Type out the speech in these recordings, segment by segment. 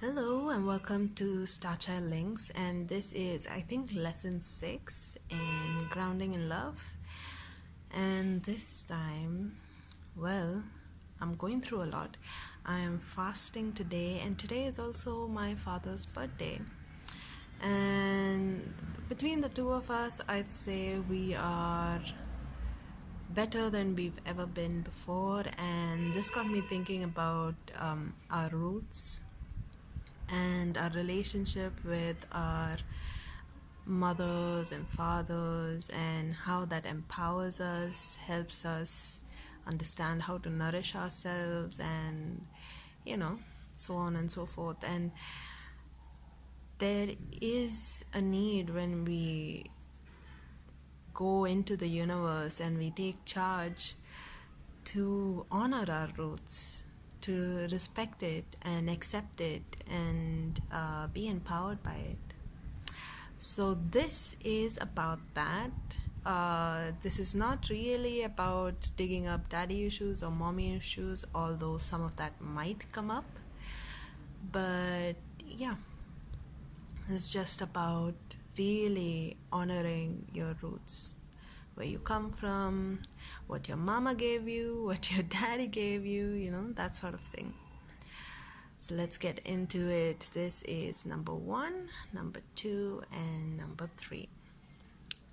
Hello and welcome to Star Child Links, and this is I think lesson 6 in grounding in love. And this time, well, I'm going through a lot. I am fasting today, and today is also my father's birthday. And between the two of us, I'd say we are better than we've ever been before, and this got me thinking about our roots and our relationship with our mothers and fathers, and how that empowers us, helps us understand how to nourish ourselves, and you know, so on and so forth. And there is a need when we go into the universe and we take charge to honor our roots, to respect it and accept it, and be empowered by it. So this is about that. This is not really about digging up daddy issues or mommy issues, although some of that might come up. But yeah, it's just about really honoring your roots, where you come from, what your mama gave you, what your daddy gave you, that sort of thing. So let's get into it. This is number 1, number 2, and number 3.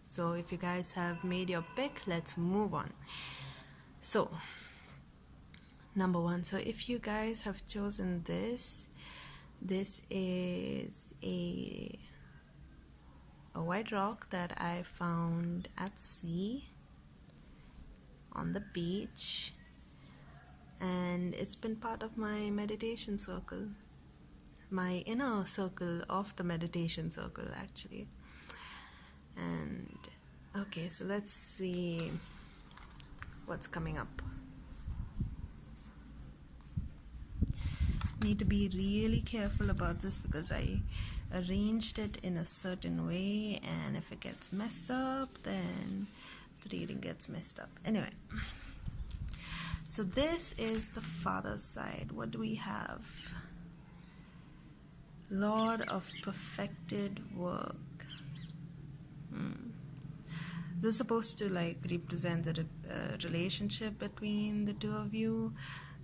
So if you guys have made your pick, let's move on. So, number 1. So if you guys have chosen this is a white rock that I found at sea on the beach, and it's been part of my meditation circle, my inner circle of the meditation circle actually. And okay, so let's see what's coming up. Need to be really careful about this because I arranged it in a certain way, and if it gets messed up, then the reading gets messed up. Anyway, so this is the father's side. What do we have? Lord of perfected work. This is supposed to represent the relationship between the two of you.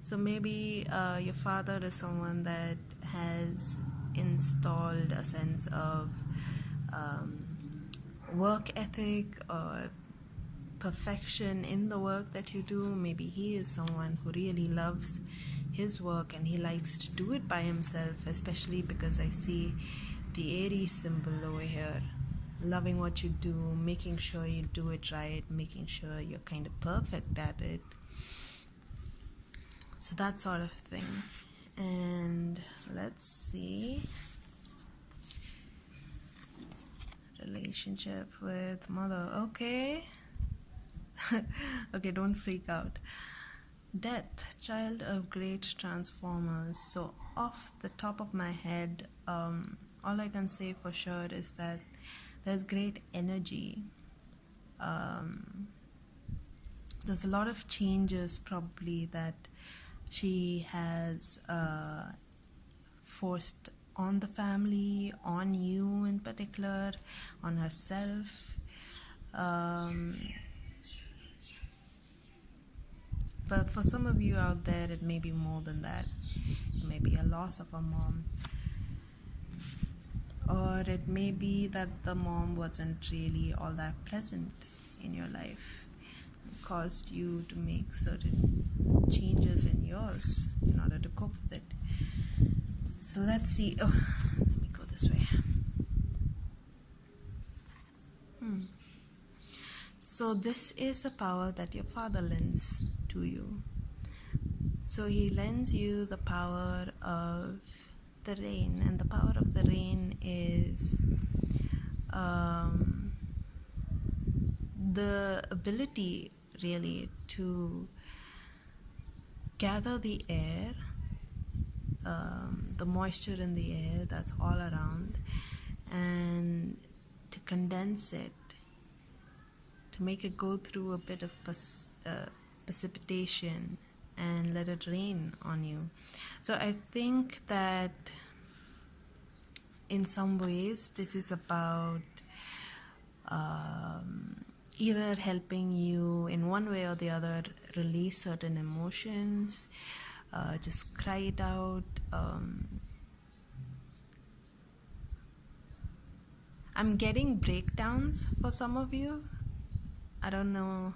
So maybe your father is someone that has installed a sense of work ethic or perfection in the work that you do. Maybe he is someone who really loves his work and he likes to do it by himself, especially because I see the Aries symbol over here. Loving what you do, making sure you do it right, making sure you're kind of perfect at it. So that sort of thing. And let's see. Relationship with mother. Okay. Okay, don't freak out. Death, child of great transformers. So off the top of my head, all I can say for sure is that there's great energy. There's a lot of changes probably that she has forced on the family, on you in particular, on herself. But for some of you out there, it may be more than that. It may be a loss of a mom. Or it may be that the mom wasn't really all that present in your life. It caused you to make certain changes in yours in order to cope with it. So let's see. Oh, let me go this way. So this is a power that your father lends to you. So he lends you the power of the rain, and the power of the rain is the ability really to gather the air, the moisture in the air that's all around, and to condense it, to make it go through a bit of precipitation and let it rain on you. So I think that in some ways, this is about either helping you in one way or the other release certain emotions, just cry it out. I'm getting breakdowns for some of you. I don't know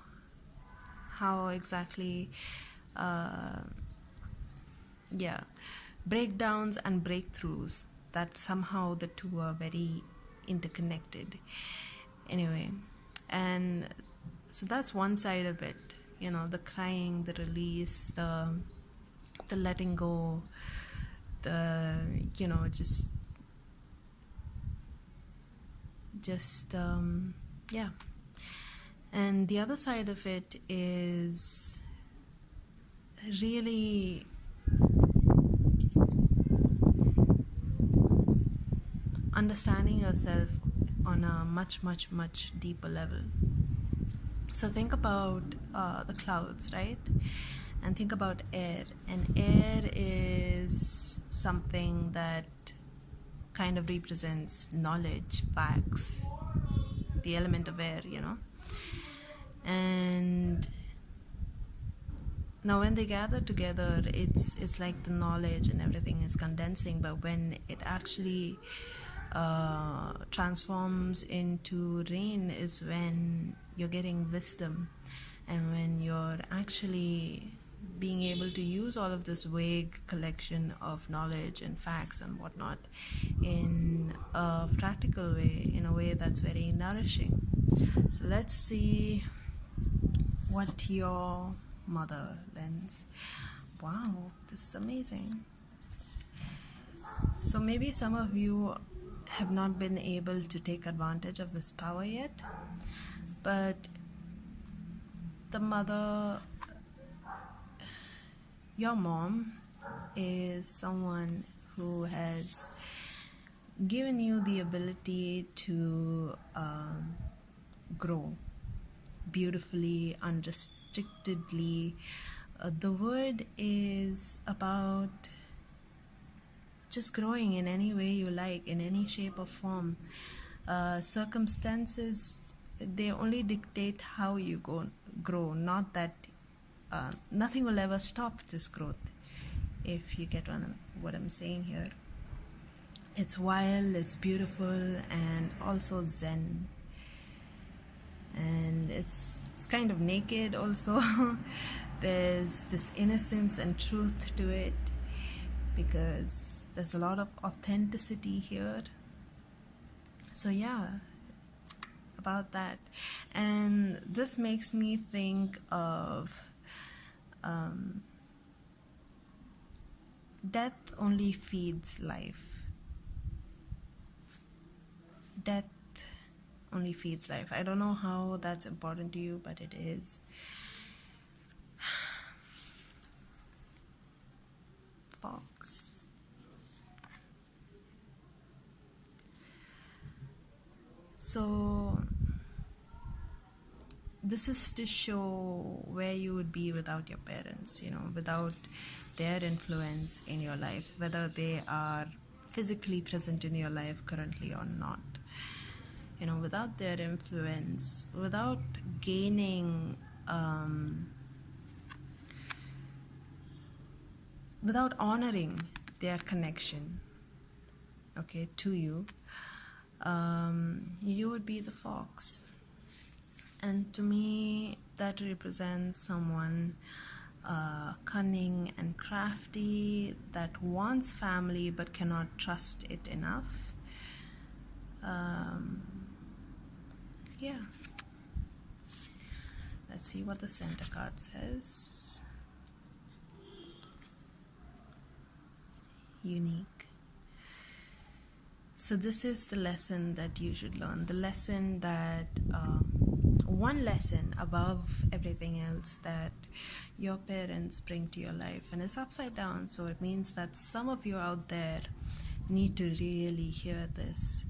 how exactly. Yeah, breakdowns and breakthroughs, that somehow the two are very interconnected. Anyway, and so that's one side of it, the crying, the release, the letting go, the just yeah. And the other side of it is really understanding yourself on a much, much, much deeper level. So think about the clouds, right? And think about air. And air is something that kind of represents knowledge, facts, the element of air, And now when they gather together, it's like the knowledge and everything is condensing, but when it actually transforms into rain is when you're getting wisdom, and when you're actually being able to use all of this vague collection of knowledge and facts and whatnot in a practical way, in a way that's very nourishing. So let's see what your mother lends. Wow, this is amazing. So maybe some of you have not been able to take advantage of this power yet, but the mother, your mom, is someone who has given you the ability to grow beautifully, unrestrictedly. The word is about just growing in any way you like, in any shape or form. Circumstances, they only dictate how you grow, not that nothing will ever stop this growth, if you get what I'm saying here. It's wild, it's beautiful, and also zen. And it's kind of naked also. There's this innocence and truth to it, because there's a lot of authenticity here. So yeah, about that. And this makes me think of death only feeds life. Death only feeds life. I don't know how that's important to you, but it is. Fox. So this is to show where you would be without your parents, without their influence in your life, whether they are physically present in your life currently or not. Without their influence, without gaining, without honoring their connection, okay, to you, you would be the fox. And to me, that represents someone cunning and crafty, that wants family but cannot trust it enough. Yeah. Let's see what the center card says. Unique. So this is the lesson that you should learn. The lesson that, one lesson above everything else that your parents bring to your life. And it's upside down, so it means that some of you out there need to really hear this.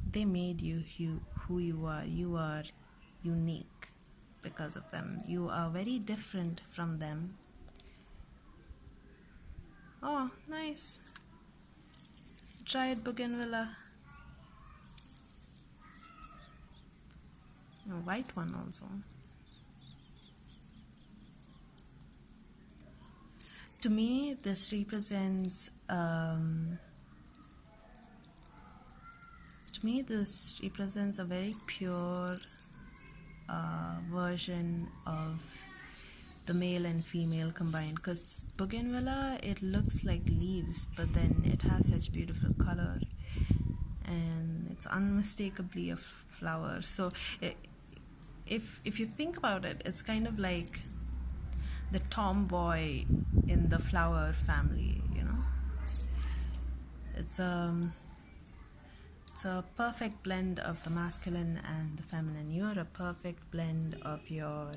They made you who you are. You are unique because of them. You are very different from them. Oh, nice. tried bougainvillea. A white one also. To me, this represents a very pure version of the male and female combined, because bougainvillea, it looks like leaves, but then it has such beautiful color and it's unmistakably a flower. So if you think about it, it's kind of like the tomboy in the flower family, you know. It's a perfect blend of the masculine and the feminine. You're a perfect blend of your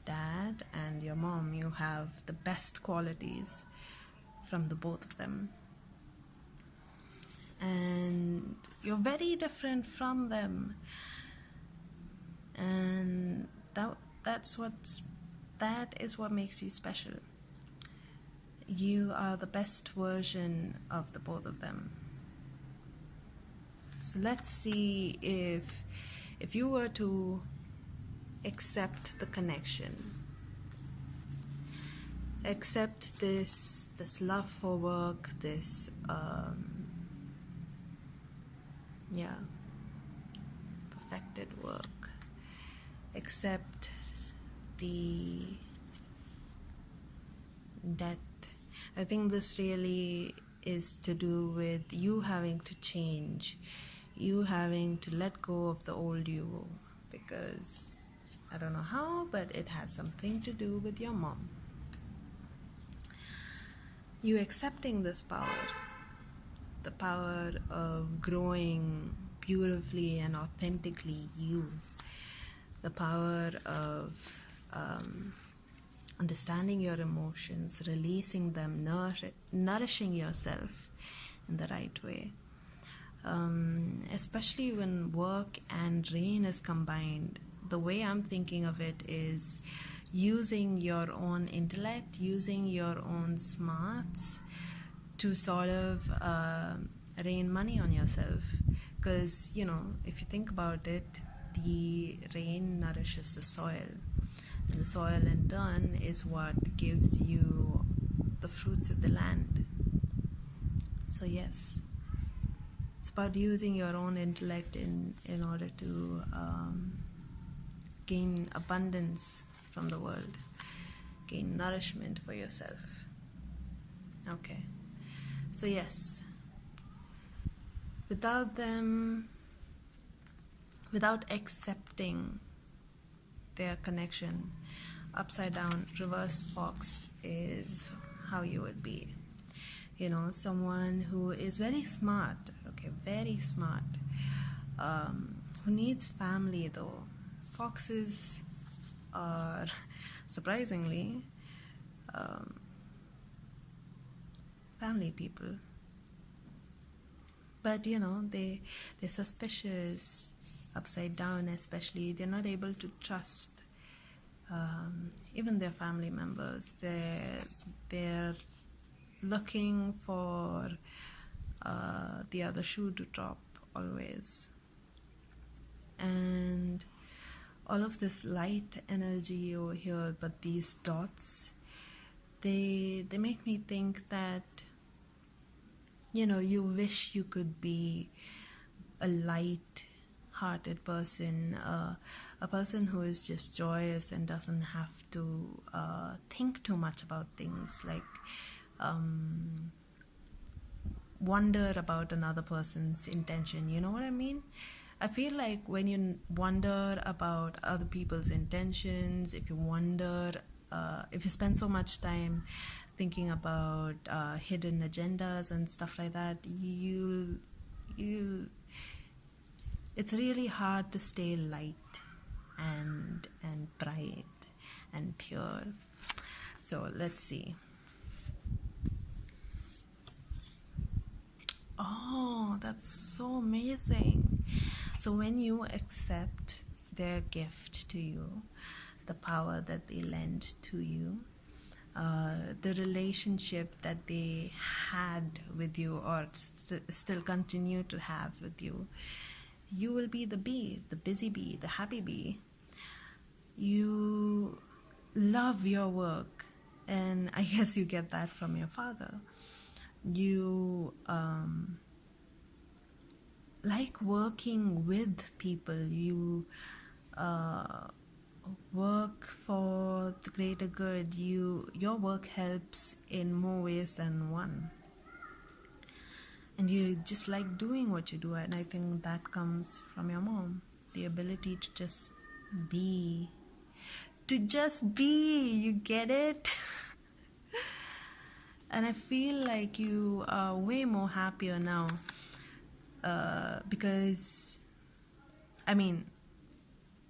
dad and your mom. You have the best qualities from the both of them, and you're very different from them, and that is what makes you special. You are the best version of the both of them. So let's see if you were to accept the connection, accept this love for work, this perfected work, accept the death. I think this really is to do with you having to change, you having to let go of the old you, because I don't know how, but it has something to do with your mom. You accepting this power, the power of growing beautifully and authentically you, the power of understanding your emotions, releasing them, nourishing yourself in the right way. Especially when work and rain is combined, the way I'm thinking of it is using your own intellect, using your own smarts to sort of rain money on yourself. Because, you know, if you think about it, the rain nourishes the soil, and the soil in turn is what gives you the fruits of the land. So yes, it's about using your own intellect in order to gain abundance from the world, gain nourishment for yourself. Okay, so yes, without accepting their connection, upside down reverse fox is how you would be. You know, someone who is very smart, very smart, who needs family though. Foxes are surprisingly family people, but you know, they're suspicious upside down. Especially, they're not able to trust even their family members. They're looking for the other shoe to drop always. And all of this light energy over here, but these dots, they make me think that, you know, you wish you could be a light-hearted person, a person who is just joyous and doesn't have to think too much about things, like wonder about another person's intention. You know what I mean? I feel like when you wonder about other people's intentions, if you spend so much time thinking about hidden agendas and stuff like that, it's really hard to stay light and bright and pure. So let's see. Oh, that's so amazing. So when you accept their gift to you, the power that they lend to you, the relationship that they had with you or still continue to have with you. You will be the bee, the busy bee, the happy bee. You love your work, and I guess you get that from your father. You like working with people. You work for the greater good. Your work helps in more ways than one, and you just like doing what you do. And I think that comes from your mom, the ability to just be, you get it? And I feel like you are way more happier now, because I mean,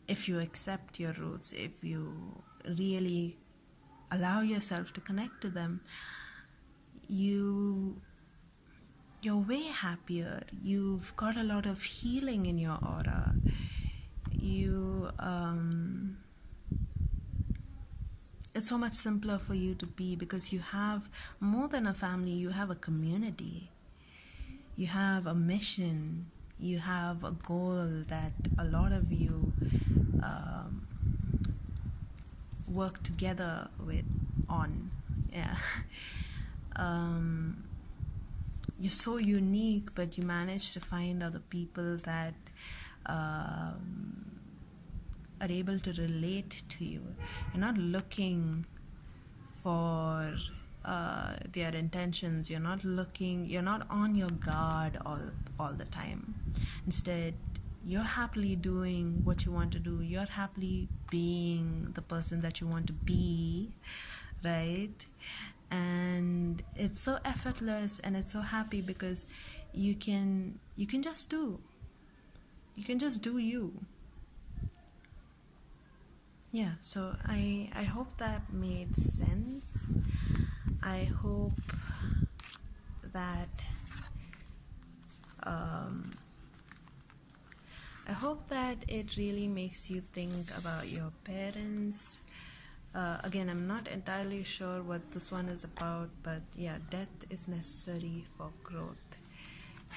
if you accept your roots, if you really allow yourself to connect to them, you're way happier. You've got a lot of healing in your aura. It's so much simpler for you to be, because you have more than a family. You have a community. You have a mission. You have a goal that a lot of you work together on. Yeah. You're so unique, but you manage to find other people that are able to relate to you. You're not looking for their intentions. You're not on your guard all the time. Instead, you're happily doing what you want to do. You're happily being the person that you want to be, right? And it's so effortless and it's so happy, because you can just do. You can just do you. Yeah, so I hope that made sense. I hope that it really makes you think about your parents. Again, I'm not entirely sure what this one is about, but yeah, death is necessary for growth.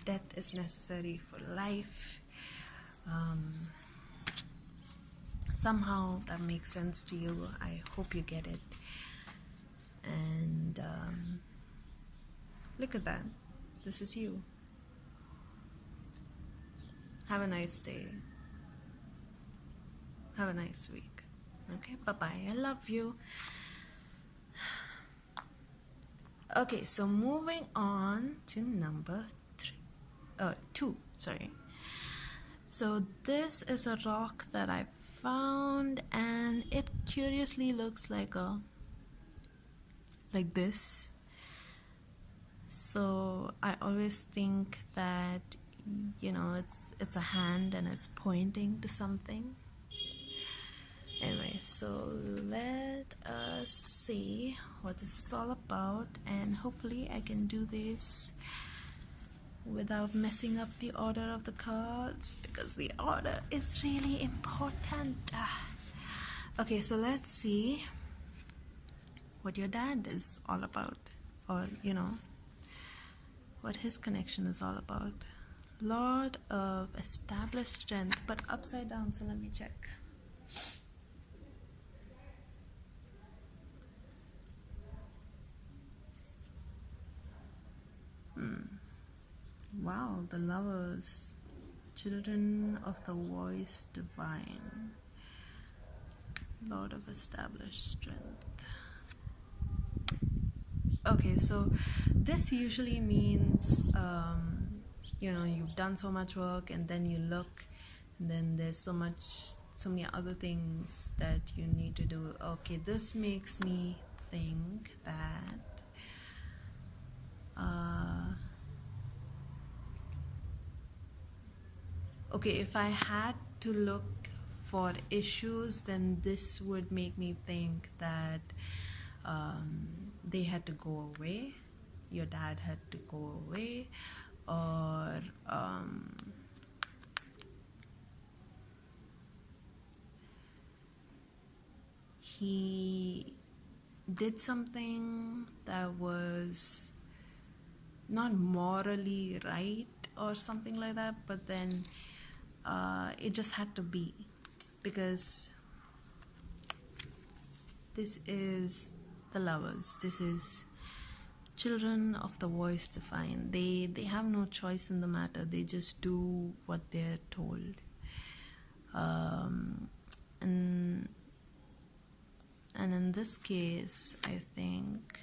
Death is necessary for life. Somehow that makes sense to you. I hope you get it. And look at that. This is you. Have a nice day. Have a nice week. Okay, bye-bye. I love you. Okay, so moving on to number 2. Sorry. So this is a rock that I found, and it curiously looks like this. So I always think that, it's a hand and it's pointing to something. Anyway, so let us see what this is all about, and hopefully I can do this without messing up the order of the cards, because the order is really important. Okay, so let's see what your dad is all about, or what his connection is all about. Lord of established strength, but upside down, so let me check. Wow, the Lovers, children of the voice divine, Lord of established strength. Okay, so this usually means you've done so much work, and then you look, and then there's so many other things that you need to do. Okay, this makes me think that okay, if I had to look for issues, then this would make me think that they had to go away, your dad had to go away, or he did something that was not morally right or something like that, but then it just had to be, because this is the lovers, this is children of the voice divine. They have no choice in the matter, they just do what they're told. And in this case, I think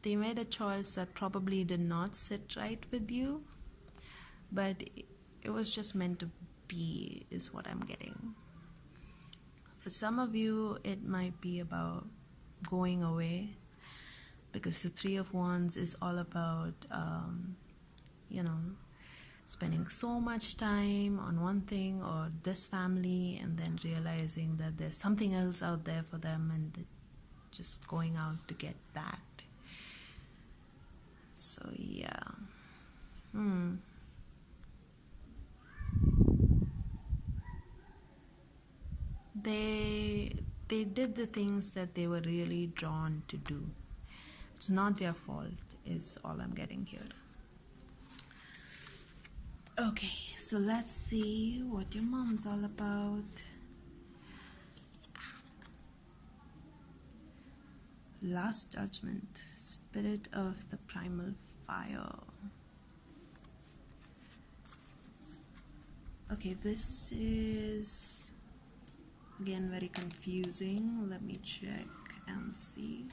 they made a choice that probably did not sit right with you, but it was just meant to be, is what I'm getting. For some of you, it might be about going away, because the Three of Wands is all about, spending so much time on one thing or this family, and then realizing that there's something else out there for them, and just going out to get that. So yeah. They did the things that they were really drawn to do. It's not their fault, is all I'm getting here. Okay, so let's see what your mom's all about. Last Judgment, Spirit of the Primal Fire. Okay, this is again very confusing. Let me check and see.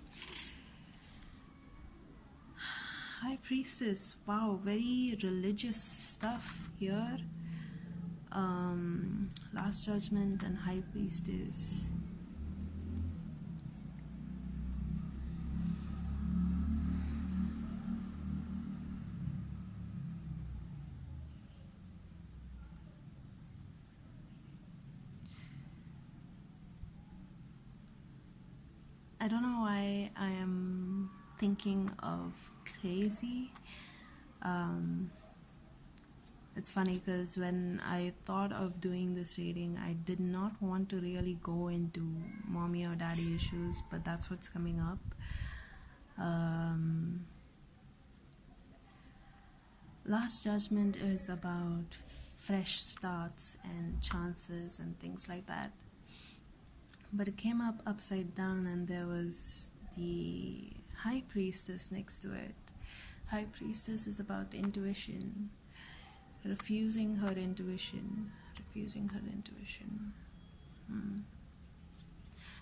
High Priestess, wow, very religious stuff here. Last Judgment and High Priestess. I don't know why I am thinking of crazy. It's funny because when I thought of doing this reading, I did not want to really go into mommy or daddy issues, but that's what's coming up. Last Judgment is about fresh starts and chances and things like that. But it came up upside down, and there was the High Priestess next to it. High Priestess is about intuition. Refusing her intuition.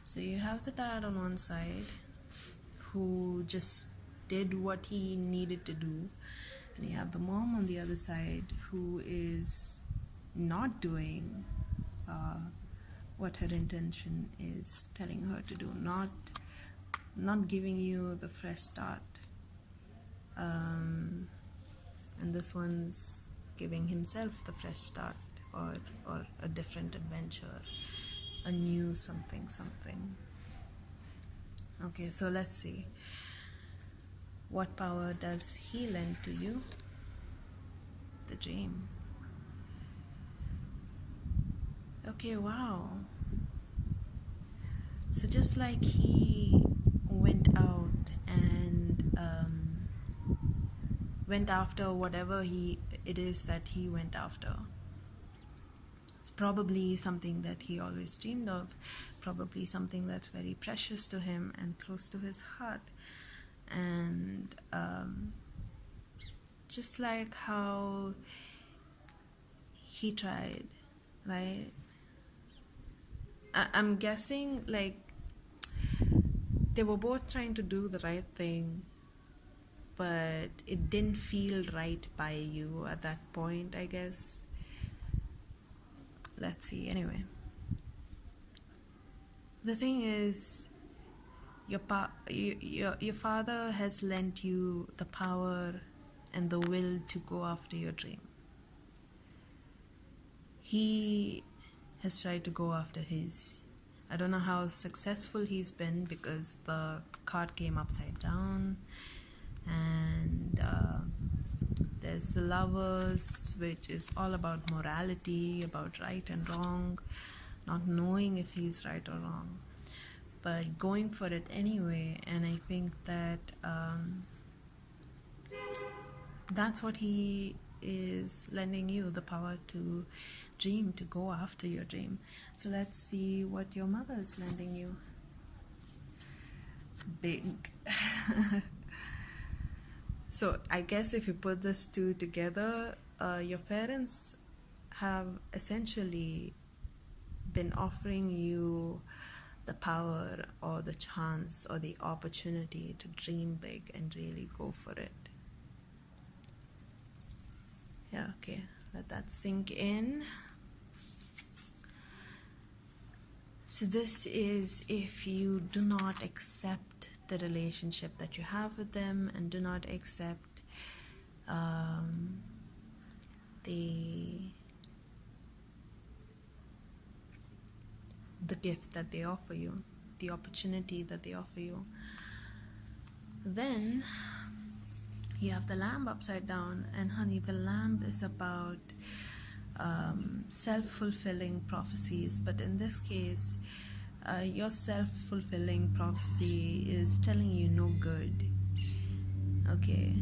So you have the dad on one side who just did what he needed to do, and you have the mom on the other side who is not doing what her intention is telling her to do, not giving you the fresh start. And this one's giving himself the fresh start, or a different adventure, a new something. Okay, so let's see. What power does he lend to you? The dream. Okay, wow. So just like he went out and went after whatever it is that he went after. It's probably something that he always dreamed of, probably something that's very precious to him and close to his heart. And just like how he tried, right? I'm guessing like they were both trying to do the right thing, but it didn't feel right by you at that point, I guess. Let's see. Anyway, the thing is, your father has lent you the power and the will to go after your dream. He has tried to go after his. I don't know how successful he's been, because the card came upside down, and there's the Lovers, which is all about morality, about right and wrong. not knowing if he's right or wrong, but going for it anyway. And I think that that's what he is lending you, the power to dream, to go after your dream. So let's see what your mother is lending you. Big. So I guess if you put this two together, your parents have essentially been offering you the power or the chance or the opportunity to dream big and really go for it. Yeah, okay, let that sink in. So this is if you do not accept the relationship that you have with them and do not accept the gift that they offer you, the opportunity that they offer you, then you have the lamp upside down. And honey, the lamp is about self-fulfilling prophecies, but in this case your self-fulfilling prophecy is telling you no good. Okay,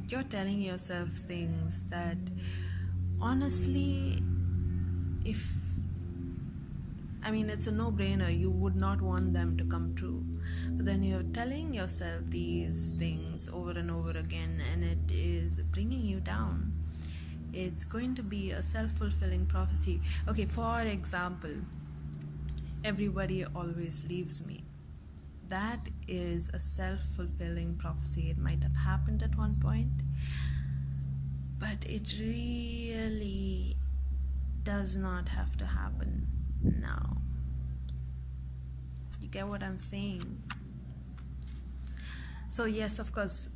you're telling yourself things that honestly, it's a no-brainer, you would not want them to come true, but then you're telling yourself these things over and over again, and it is bringing you down. It's going to be a self-fulfilling prophecy. Okay, for example, everybody always leaves me. That is a self-fulfilling prophecy. It might have happened at one point, but it really does not have to happen now. You get what I'm saying? So yes, of course,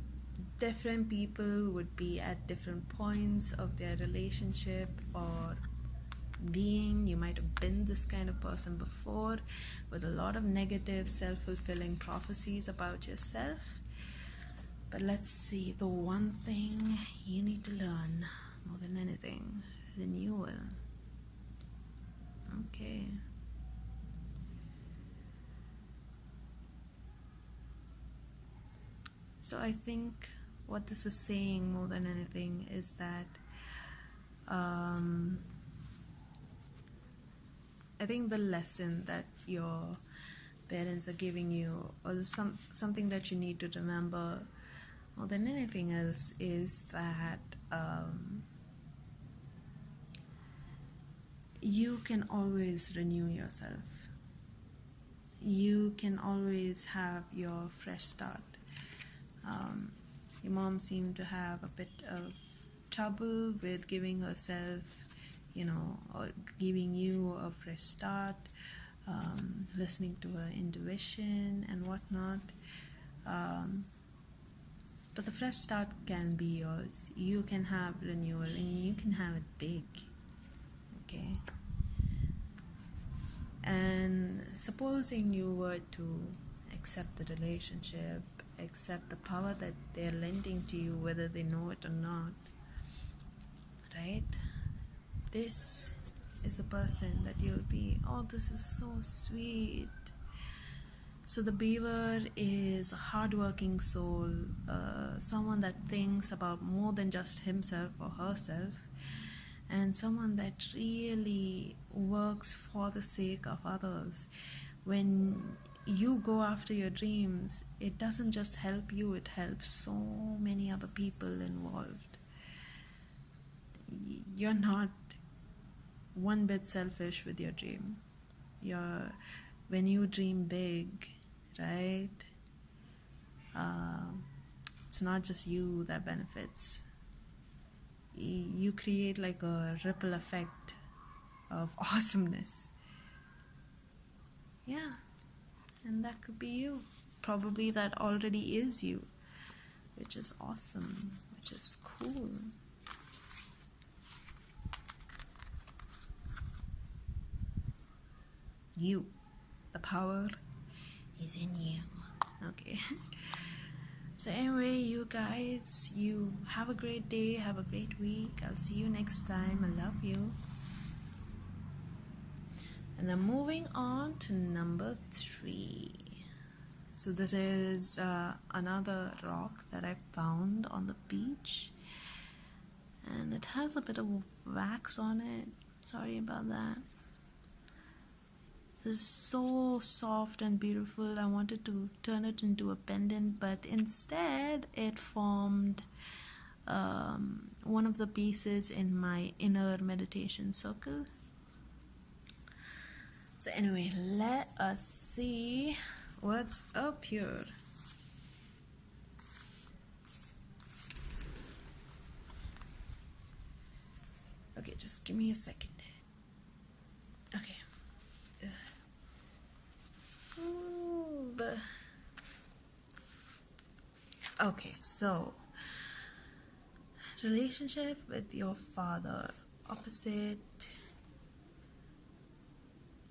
different people would be at different points of their relationship or being. You might have been this kind of person before with a lot of negative self-fulfilling prophecies about yourself. But let's see, the one thing you need to learn more than anything: renewal. Okay. So I think what this is saying more than anything is that I think the lesson that your parents are giving you, or something that you need to remember more than anything else, is that you can always renew yourself. You can always have your fresh start. Your mom seemed to have a bit of trouble with giving herself, or giving you a fresh start, listening to her intuition and whatnot. But the fresh start can be yours. You can have renewal, and you can have it big. Okay? And supposing you were to accept the relationship, accept the power that they're lending to you, whether they know it or not, right? This is the person that you'll be. Oh, this is so sweet. So the beaver is a hardworking soul, someone that thinks about more than just himself or herself, and someone that really works for the sake of others. When you go after your dreams, it doesn't just help you, it helps so many other people involved. You're not one bit selfish with your dream. When you dream big, right, it's not just you that benefits. You create like a ripple effect of awesomeness. Yeah, and that could be you. Probably that already is you, which is awesome, which is cool. You, the power is in you. Okay. So anyway, you guys, you have a great day, have a great week. I'll see you next time. I love you. And then moving on to number 3. So this is another rock that I found on the beach, and it has a bit of wax on it. Sorry about that. This is so soft and beautiful. I wanted to turn it into a pendant, but instead it formed one of the pieces in my inner meditation circle. So anyway, let us see what's up here. Okay, just give me a second. Okay. Okay, so relationship with your father, opposite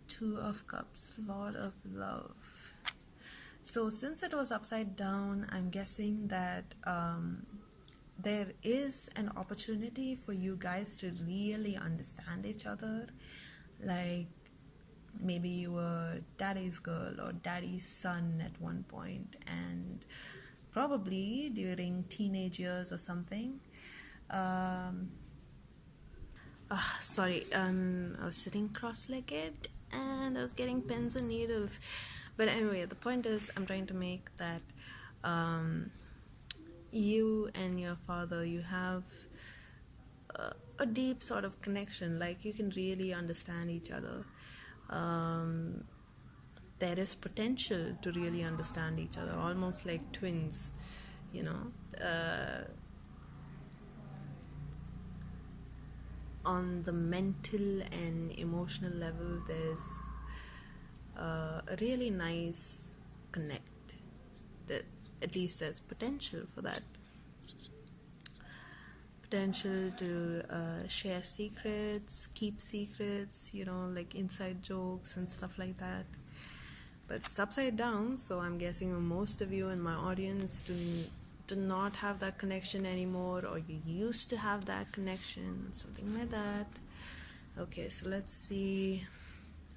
2 of Cups, Lord of Love. So since it was upside down, I'm guessing that there is an opportunity for you guys to really understand each other. Like maybe you were daddy's girl or daddy's son at one point, and probably during teenage years or something. I was sitting cross-legged and I was getting pins and needles. But anyway, the point is, I'm trying to make that you and your father, you have a deep sort of connection. Like you can really understand each other. There is potential to really understand each other, almost like twins, you know. On the mental and emotional level, there's a really nice connect. That at least there's potential for that. Potential to share secrets, keep secrets, you know, like inside jokes and stuff like that. But it's upside down, so I'm guessing most of you in my audience do not have that connection anymore, or you used to have that connection, something like that. Okay, so let's see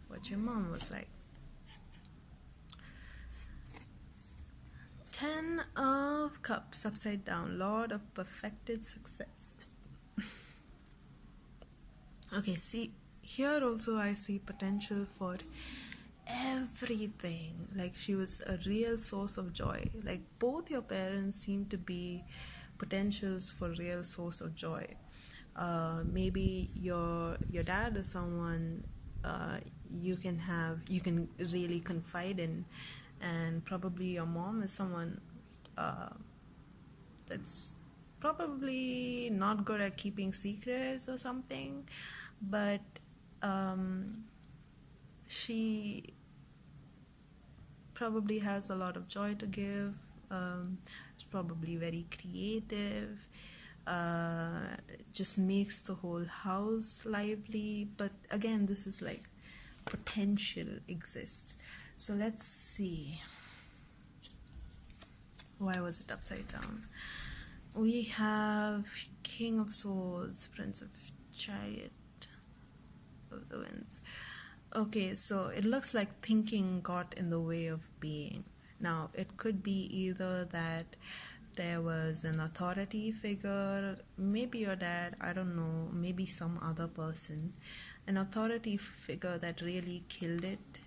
what your mom was like. 10 of Cups upside down, Lord of perfected success. Okay, see, here also I see potential for everything. Like she was a real source of joy. Like both your parents seem to be potentials for real source of joy. Maybe your dad is someone you can really confide in, and probably your mom is someone that's probably not good at keeping secrets or something, but she probably has a lot of joy to give. It's probably very creative, just makes the whole house lively. But again, this is like potential exists. So let's see, why was it upside down? We have King of Swords, Prince of Chariot of the Winds. Okay, so it looks like thinking got in the way of being. Now, it could be either that there was an authority figure, maybe your dad, I don't know, maybe some other person, an authority figure that really killed it,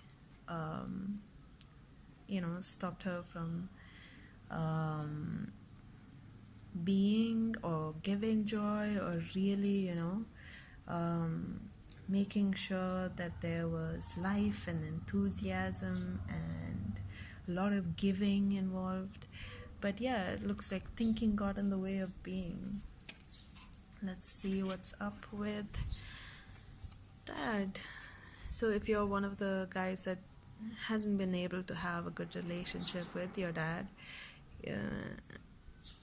stopped her from being or giving joy, or really, making sure that there was life and enthusiasm and a lot of giving involved. But yeah, it looks like thinking got in the way of being. Let's see what's up with Dad. So if you're one of the guys that hasn't been able to have a good relationship with your dad,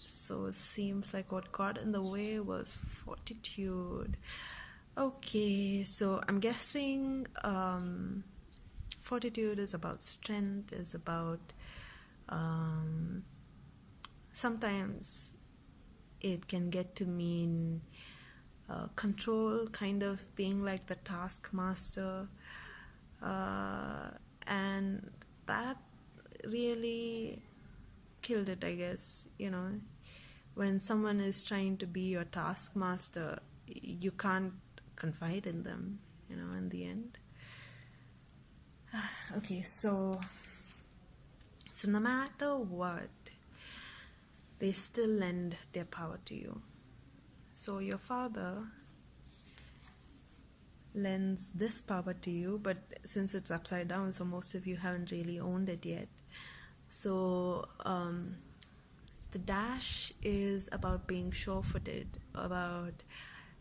so it seems like what got in the way was fortitude. Okay, so I'm guessing fortitude is about strength, is about sometimes it can get to mean control, kind of being like the taskmaster, uh, and that really killed it, I guess. When someone is trying to be your taskmaster, you can't confide in them, in the end. Okay, so no matter what, they still lend their power to you. So your father lends this power to you, but since it's upside down, so most of you haven't really owned it yet. So the dash is about being sure-footed, about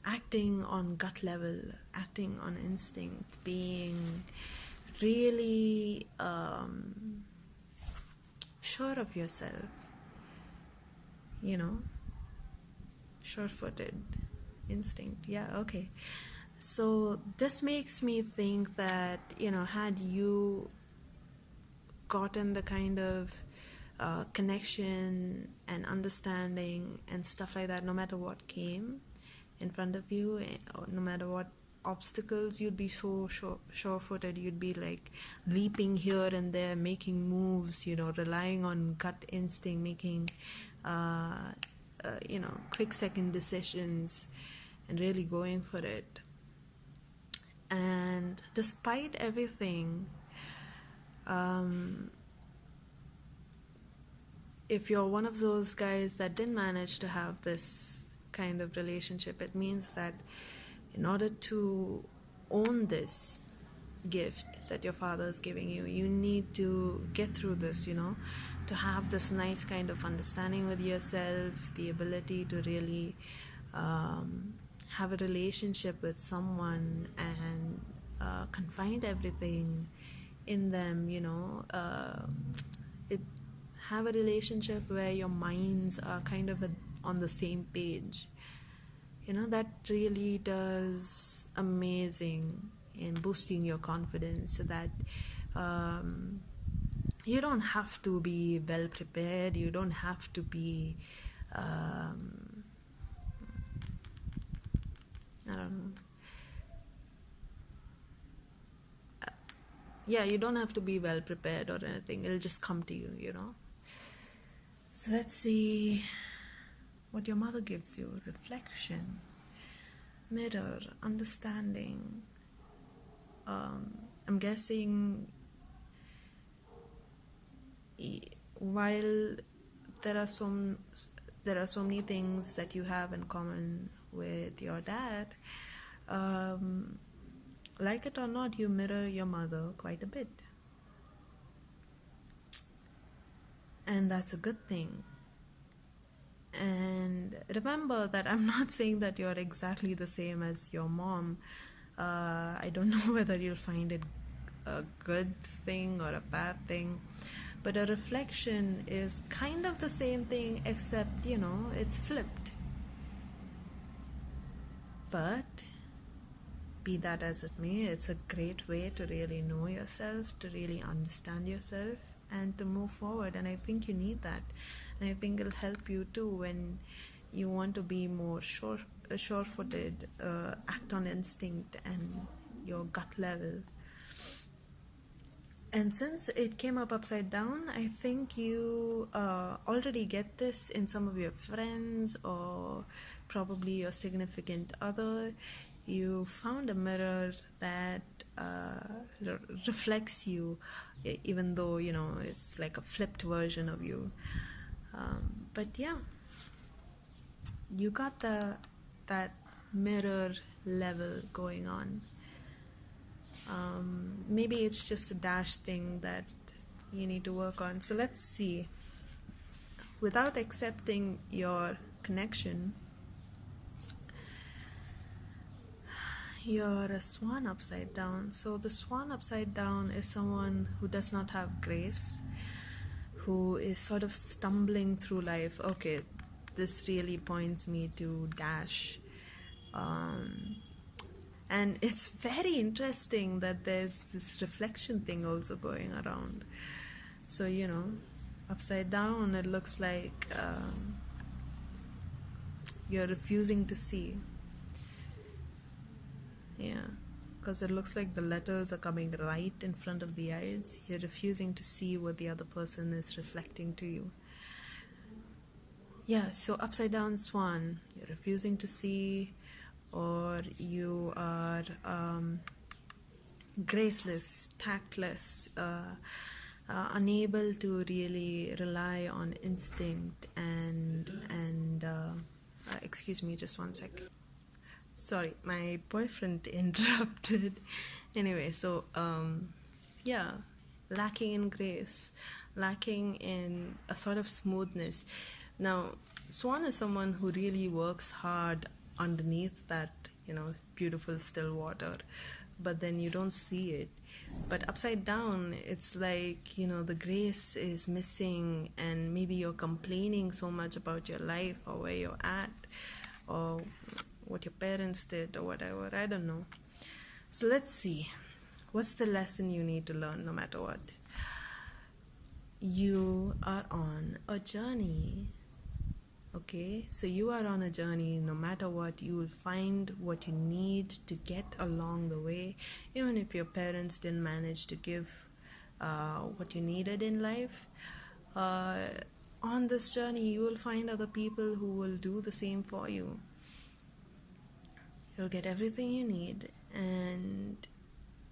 acting on gut level, acting on instinct, being really sure of yourself, sure-footed, instinct. Yeah, okay. So this makes me think that, had you gotten the kind of connection and understanding and stuff like that, no matter what came in front of you, or no matter what obstacles, you'd be so sure-footed. You'd be like leaping here and there, making moves, relying on gut instinct, making quick second decisions, and really going for it. And despite everything, if you're one of those guys that didn't manage to have this kind of relationship, it means that in order to own this gift that your father is giving you, you need to get through this, to have this nice kind of understanding with yourself, the ability to really have a relationship with someone and confide everything in them, have a relationship where your minds are kind of on the same page. That really does amazing in boosting your confidence, so that you don't have to be well prepared, you don't have to be I don't know. Yeah, you don't have to be well prepared or anything. It'll just come to you, So let's see what your mother gives you. Reflection, mirror, understanding. I'm guessing while there are so many things that you have in common with your dad, like it or not, you mirror your mother quite a bit. And that's a good thing. And remember that I'm not saying that you're exactly the same as your mom. I don't know whether you'll find it a good thing or a bad thing. But a reflection is kind of the same thing, except, it's flipped. But be that as it may, it's a great way to really know yourself, to really understand yourself, and to move forward. And I think you need that. And I think it'll help you too when you want to be more sure-footed, act on instinct and your gut level. And since it came up upside down, I think you already get this in some of your friends or probably your significant other. You found a mirror that reflects you, even though, it's like a flipped version of you. But yeah, you got that mirror level going on. Maybe it's just a dash thing that you need to work on. So let's see. Without accepting your connection, you're a swan upside down. So the swan upside down is someone who does not have grace, who is sort of stumbling through life. Okay, this really points me to dash. And it's very interesting that there's this reflection thing also going around. So, upside down, it looks like you're refusing to see. Yeah, because it looks like the letters are coming right in front of the eyes. You're refusing to see what the other person is reflecting to you. Yeah, so upside down swan, you're refusing to see, or you are graceless, tactless, unable to really rely on instinct and excuse me, just one sec. Sorry, my boyfriend interrupted. Anyway, so yeah, lacking in grace, lacking in a sort of smoothness. Now, Swan is someone who really works hard underneath that, beautiful still water, but then you don't see it. But upside down, it's like, the grace is missing, and maybe you're complaining so much about your life or where you're at or what your parents did or whatever. I don't know. So let's see. What's the lesson you need to learn no matter what? You are on a journey. Okay, so you are on a journey. No matter what, you will find what you need to get along the way. Even if your parents didn't manage to give what you needed in life, on this journey you will find other people who will do the same for you. You'll get everything you need, and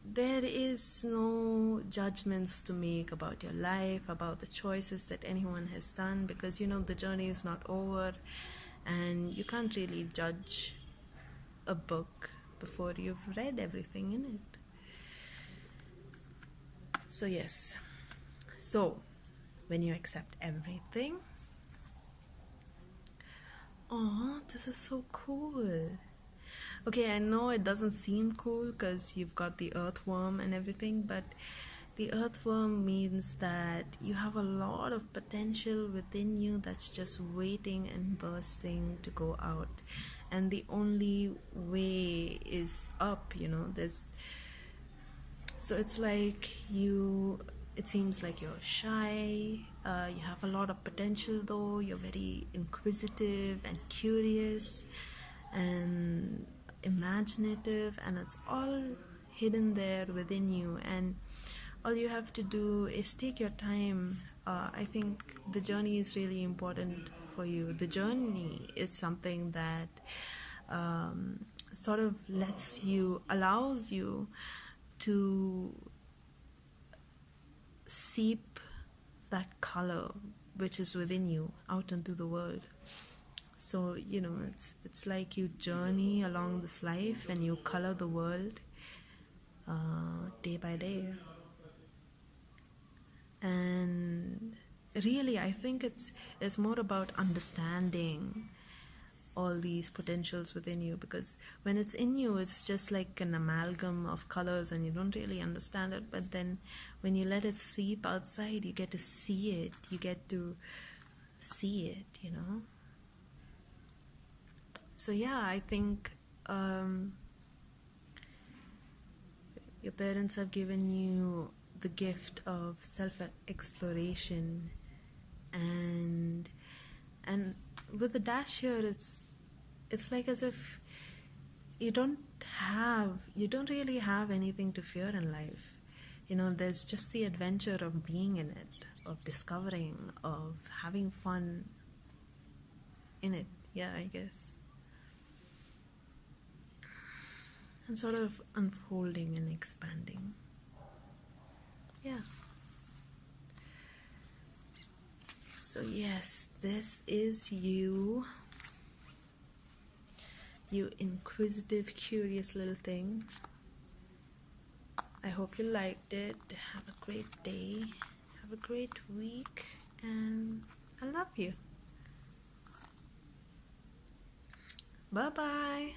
there is no judgments to make about your life, about the choices that anyone has done, because the journey is not over, and you can't really judge a book before you've read everything in it. So yes, so when you accept everything, oh, this is so cool. Okay, I know it doesn't seem cool because you've got the earthworm and everything, but the earthworm means that you have a lot of potential within you that's just waiting and bursting to go out. And the only way is up, so it's like it seems like you're shy, you have a lot of potential though, you're very inquisitive and curious and imaginative, and it's all hidden there within you, and all you have to do is take your time. I think the journey is really important for you. The journey is something that sort of allows you to seep that color which is within you out into the world. So it's like you journey along this life and you color the world day by day. And really, I think it's more about understanding all these potentials within you, because when it's in you, it's just like an amalgam of colors and you don't really understand it. But then when you let it seep outside, you get to see it. So yeah, I think your parents have given you the gift of self-exploration, and with the dash here, it's like as if you don't really have anything to fear in life. There's just the adventure of being in it, of discovering, of having fun in it. Yeah, I guess. And sort of unfolding and expanding. Yeah. So yes, this is you inquisitive, curious little thing. I hope you liked it. Have a great day, have a great week, and I love you. Bye bye.